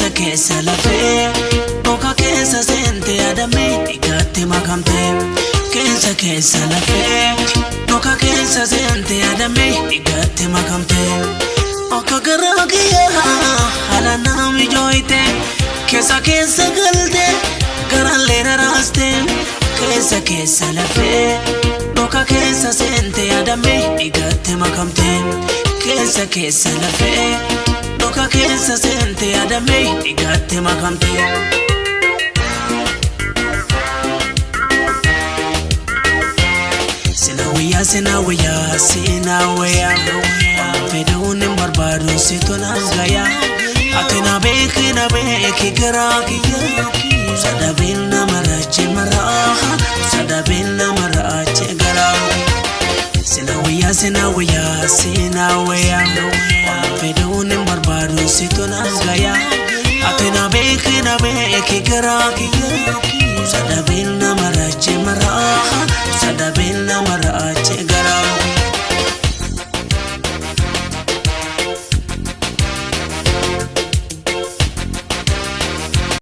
keessa lafee boka keessa seente adamee dhigaatti makamte keessa lafee boka keessa seente adamee dhigaatti makamte akka garaa kiyyaa haala naami jooyte keessa galte garaallee daraaste keessa lafee boka keessa seente adamee dhigaatti makamte keessa lafee boka keessa seente adamee dhigaatti makamte Sinawaya fedhuun hin barbaadu si tolaan gaya ati na beeki garaa kiyya sadabin nama raache garaa Sinawaya fedhuun hin barbaadu si tolaan gaya ati na beeki garaa kiyya sadabin nama raache garaa